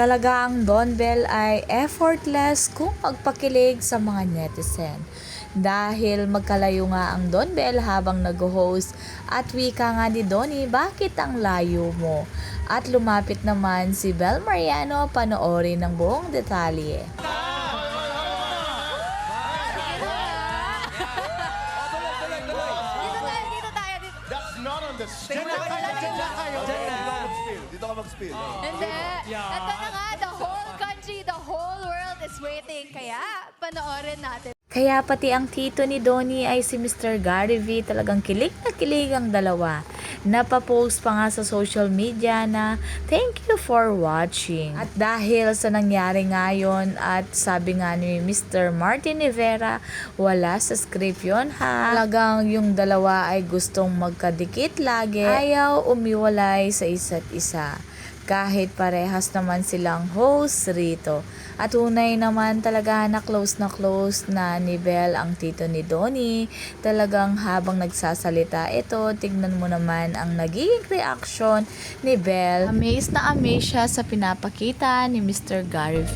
Talaga ang Don Bell ay effortless kung magpakilig sa mga netizen. Dahil magkalayo nga ang Don Bell habang nag-host at wika nga ni Donnie, bakit ang layo mo? At lumapit naman si Bel Mariano, panoorin ng buong detalye. That's not on the script. Dito ka mag-spill. Hindi. Ito na nga, the whole country, the whole world is waiting. Kaya, panoorin natin. Kaya pati ang tito ni Donnie ay si Mr. Gary V, talagang kilig na kilig ang dalawa. Napapost pa nga sa social media na thank you for watching. At dahil sa nangyari ngayon at sabi nga ni Mr. Martin Rivera, wala sa script yun ha. Talagang yung dalawa ay gustong magkadikit lagi. Ayaw umiwalay sa isa't isa. Kahit parehas naman silang host rito. At tunay naman talaga na close na ni Bel ang tito ni Donnie. Talagang habang nagsasalita ito, tignan mo naman ang nagiging reaction ni Bel. Amazed na amazed siya sa pinapakita ni Mr. Gary V.